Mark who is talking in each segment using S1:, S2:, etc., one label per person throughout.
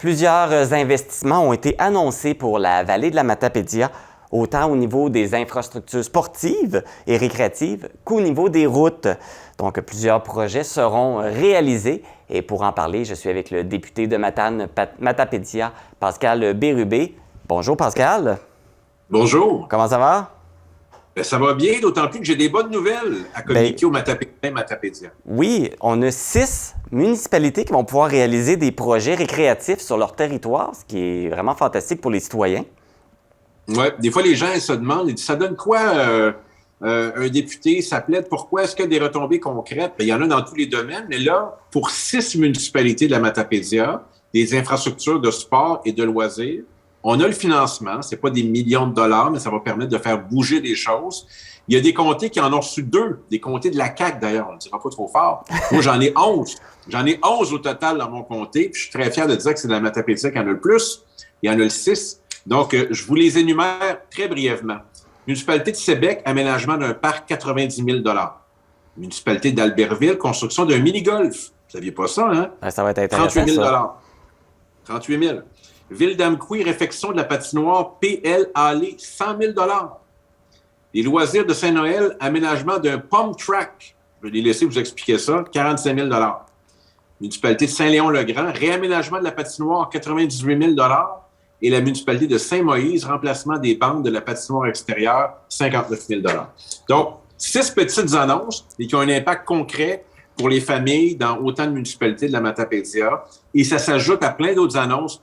S1: Plusieurs investissements ont été annoncés pour la vallée de la Matapédia, autant au niveau des infrastructures sportives et récréatives qu'au niveau des routes. Donc, plusieurs projets seront réalisés. Et pour en parler, je suis avec le député de Matane-Matapédia, Pascal Bérubé. Bonjour, Pascal.
S2: Bonjour.
S1: Comment ça va?
S2: Ça va bien, d'autant plus que j'ai des bonnes nouvelles à communiquer au Matapédia.
S1: Oui, on a 6 municipalités qui vont pouvoir réaliser des projets récréatifs sur leur territoire, ce qui est vraiment fantastique pour les citoyens.
S2: Oui, des fois, les gens se demandent, ils disent, ça donne quoi un député, ça plaide, pourquoi est-ce qu'il y a des retombées concrètes? Bien, il y en a dans tous les domaines, mais là, pour 6 municipalités de la Matapédia, des infrastructures de sport et de loisirs, on a le financement, c'est pas des millions de dollars, mais ça va permettre de faire bouger des choses. Il y a des comtés qui en ont reçu 2, des comtés de la CAQ d'ailleurs, on ne dira pas trop fort. Moi, j'en ai 11. J'en ai 11 au total dans mon comté, puis je suis très fier de dire que c'est de la Matapédia qui en a le plus. Il y en a le 6. Donc, je vous les énumère très brièvement. Municipalité de Sébec, aménagement d'un parc, 90 000 $. Municipalité d'Albertville, construction d'un mini-golf. Vous saviez pas ça, hein?
S1: Ouais, ça va être intéressant,
S2: 38 000
S1: ça.
S2: 38 000 Ville d'Amqui, réfection de la patinoire PL Alley, 100 000 $. Les loisirs de Saint-Noël, aménagement d'un pump track. Je vais les laisser vous expliquer ça, 45 000 $. Municipalité de Saint-Léon-le-Grand, réaménagement de la patinoire, 98 000 $. Et la municipalité de Saint-Moïse, remplacement des bandes de la patinoire extérieure, 59 000 $. Donc, 6 petites annonces et qui ont un impact concret pour les familles dans autant de municipalités de la Matapédia. Et ça s'ajoute à plein d'autres annonces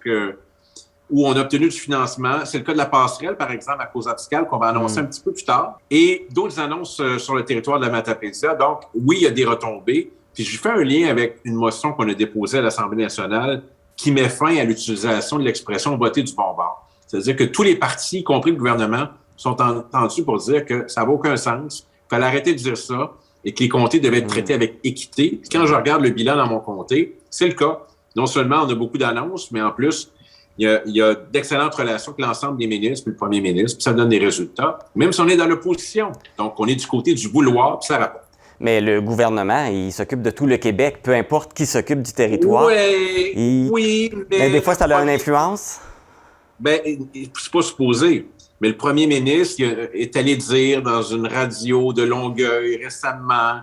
S2: où on a obtenu du financement. C'est le cas de la passerelle, par exemple, à Cause-Abscal, qu'on va annoncer un petit peu plus tard. Et d'autres annonces sur le territoire de la Matapédia. Donc, oui, il y a des retombées. Puis, je fais un lien avec une motion qu'on a déposée à l'Assemblée nationale qui met fin à l'utilisation de l'expression « voter du bon bord ». C'est-à-dire que tous les partis, y compris le gouvernement, sont entendus pour dire que ça n'a aucun sens, qu'il fallait arrêter de dire ça et que les comtés devaient être traités avec équité. Puis quand je regarde le bilan dans mon comté, c'est le cas. Non seulement on a beaucoup d'annonces, mais en plus, il y a d'excellentes relations avec l'ensemble des ministres puis le premier ministre, puis ça donne des résultats, même si on est dans l'opposition. Donc, on est du côté du vouloir, puis ça rapporte.
S1: Mais le gouvernement, il s'occupe de tout le Québec, peu importe qui s'occupe du territoire.
S2: Oui, mais
S1: des fois, ça a une influence.
S2: Bien, c'est pas supposé. Mais le premier ministre est allé dire dans une radio de Longueuil récemment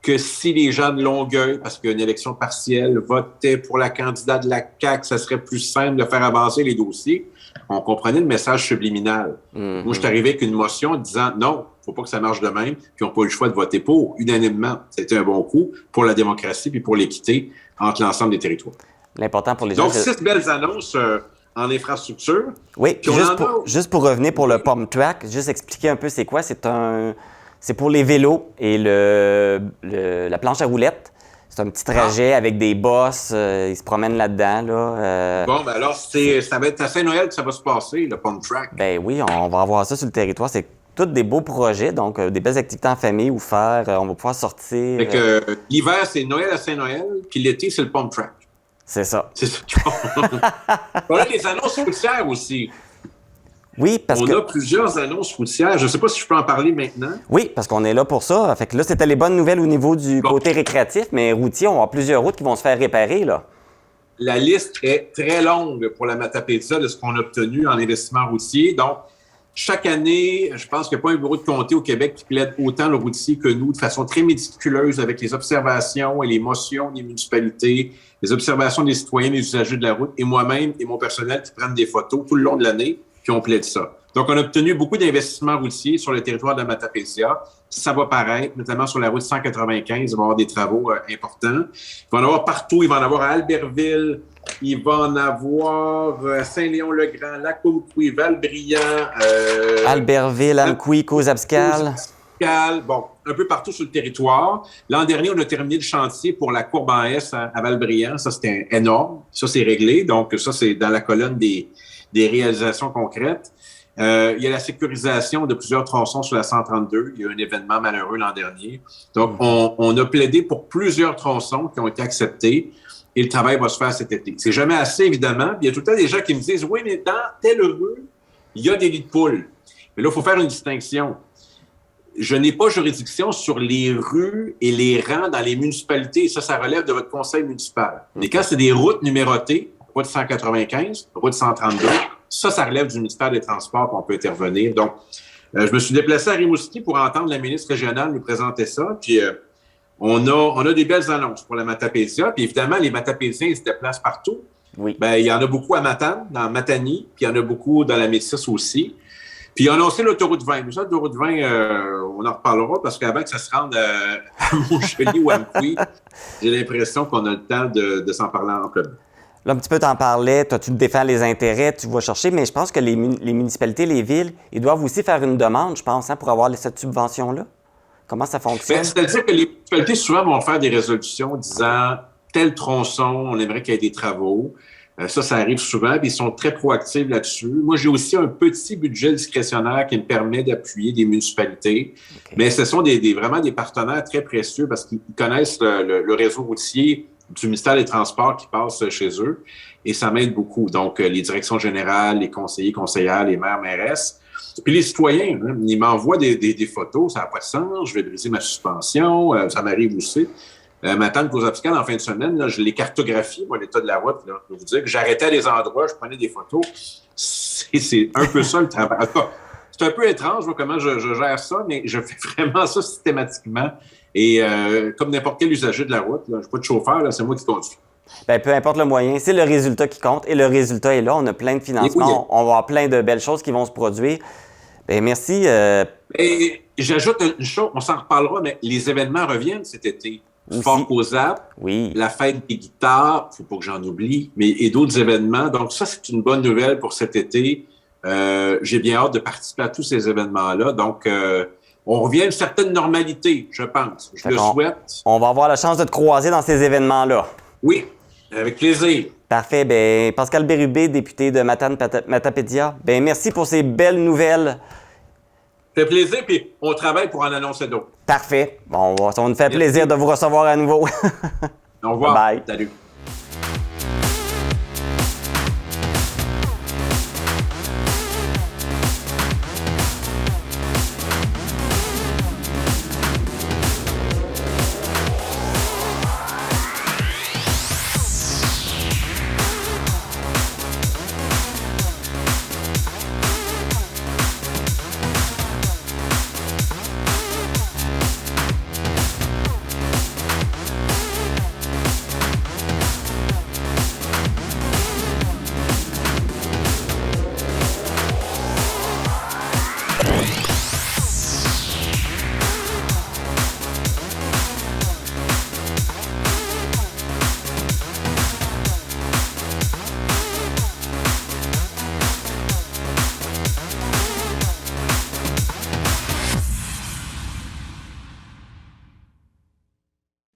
S2: que si les gens de Longueuil, parce qu'il y a une élection partielle, votaient pour la candidate de la CAQ, ça serait plus simple de faire avancer les dossiers. On comprenait le message subliminal. Moi, je suis arrivé avec une motion disant non, faut pas que ça marche de même, puis ils n'ont pas eu le choix de voter pour, unanimement. C'était un bon coup pour la démocratie puis pour l'équité entre l'ensemble des territoires.
S1: L'important pour les gens...
S2: Donc, 6 belles annonces en infrastructure.
S1: Oui, puis juste pour revenir pour le pump track, juste expliquer un peu c'est quoi. C'est pour les vélos et la planche à roulettes. C'est un petit trajet avec des bosses. Ils se promènent là-dedans. Là,
S2: Bon, ben alors, ça va être à Saint-Noël que ça va se passer, le pump track.
S1: Ben oui, on va avoir ça sur le territoire. C'est tous des beaux projets, donc des belles activités en famille ou faire. On va pouvoir sortir.
S2: Fait que l'hiver, c'est Noël à Saint-Noël, puis l'été, c'est le pump track.
S1: C'est ça.
S2: C'est ça. On a les annonces routières aussi.
S1: Oui, parce
S2: on a plusieurs annonces routières. Je ne sais pas si je peux en parler maintenant.
S1: Oui, parce qu'on est là pour ça. Fait que là, c'était les bonnes nouvelles au niveau du côté récréatif, mais routier, on va avoir plusieurs routes qui vont se faire réparer, là.
S2: La liste est très longue pour la Matapédia de ce qu'on a obtenu en investissement routier. Donc, chaque année, je pense qu'il n'y a pas un bureau de comté au Québec qui plaide autant le routier que nous, de façon très méticuleuse, avec les observations et les motions des municipalités, les observations des citoyens, des usagers de la route, et moi-même et mon personnel qui prennent des photos tout le long de l'année, puis on plaide ça. Donc, on a obtenu beaucoup d'investissements routiers sur le territoire de la Matapédia. Ça va paraître, notamment sur la route 195, il va y avoir des travaux importants. Il va en avoir partout. Il va en avoir à Albertville, il va en avoir à Saint-Léon-le-Grand, Lacombe-Coué, Val-Brillant.
S1: Albertville, Amqui, Cause-Abscal.
S2: Bon, un peu partout sur le territoire. L'an dernier, on a terminé le chantier pour la courbe en S à Val-Brillant. Ça, c'était énorme. Ça, c'est réglé. Donc, ça, c'est dans la colonne des réalisations concrètes. Il y a la sécurisation de plusieurs tronçons sur la 132. Il y a eu un événement malheureux l'an dernier. Donc, on a plaidé pour plusieurs tronçons qui ont été acceptés et le travail va se faire cet été. C'est jamais assez, évidemment. Il y a tout le temps des gens qui me disent « Oui, mais dans telle rue, il y a des nids de poules. » Mais là, il faut faire une distinction. Je n'ai pas juridiction sur les rues et les rangs dans les municipalités. Ça relève de votre conseil municipal. Mais quand c'est des routes numérotées, route 195, route 132. Ça relève du ministère des Transports, qu'on peut intervenir. Donc, je me suis déplacé à Rimouski pour entendre la ministre régionale nous présenter ça. Puis, on a des belles annonces pour la Matapédia. Puis, évidemment, les Matapédiens, ils se déplacent partout.
S1: Oui.
S2: Bien, il y en a beaucoup à Matane, dans Matanie, puis il y en a beaucoup dans la Métis aussi. Puis, ils ont annoncé l'autoroute 20. Mais ça, l'autoroute 20, on en reparlera parce qu'avant que ça se rende à Montchelier ou à Amqui, j'ai l'impression qu'on a le temps de s'en parler amplement.
S1: Là, un petit peu, t'en parlais, toi, tu défends les intérêts, tu vas chercher, mais je pense que les municipalités, les villes, ils doivent aussi faire une demande, je pense, pour avoir cette subvention-là. Comment ça fonctionne?
S2: Bien, c'est-à-dire que les municipalités, souvent, vont faire des résolutions disant tel tronçon, on aimerait qu'il y ait des travaux. Ça arrive souvent, puis ils sont très proactifs là-dessus. Moi, j'ai aussi un petit budget discrétionnaire qui me permet d'appuyer des municipalités. Okay. Mais ce sont vraiment des partenaires très précieux parce qu'ils connaissent le réseau routier du ministère des Transports qui passe chez eux et ça m'aide beaucoup. Donc, les directions générales, les conseillers, conseillères, les maires, mairesses. Puis les citoyens, hein, ils m'envoient des photos, ça n'a pas de sens, je vais briser ma suspension, ça m'arrive aussi. Ma tante cause obstacles, en fin de semaine, là, je les cartographie, moi, l'état de la route. Là. Je vais vous dire que j'arrêtais à des endroits, je prenais des photos. C'est un peu ça le travail. En tout cas, c'est un peu étrange moi, comment je gère ça, mais je fais vraiment ça systématiquement. Et comme n'importe quel usager de la route, je n'ai pas de chauffeur, là, c'est moi qui conduis.
S1: Bien, peu importe le moyen, c'est le résultat qui compte et le résultat est là. On a plein de financements, on va avoir plein de belles choses qui vont se produire. Bien, merci.
S2: Et j'ajoute une chose, on s'en reparlera, mais les événements reviennent cet été. Fort Cosap,
S1: oui.
S2: La fête des guitares, il ne faut pas que j'en oublie, et d'autres événements. Donc ça, c'est une bonne nouvelle pour cet été. J'ai bien hâte de participer à tous ces événements-là. Donc, on revient à une certaine normalité, je pense. Je le souhaite.
S1: On va avoir la chance de te croiser dans ces événements-là.
S2: Oui, avec plaisir.
S1: Parfait. Bien, Pascal Bérubé, député de Matane-Matapédia, bien, merci pour ces belles nouvelles.
S2: Ça fait plaisir, puis on travaille pour en annoncer d'autres.
S1: Parfait. Bon, ça va nous faire plaisir de vous recevoir à nouveau.
S2: Au revoir.
S1: Bye.
S2: Salut.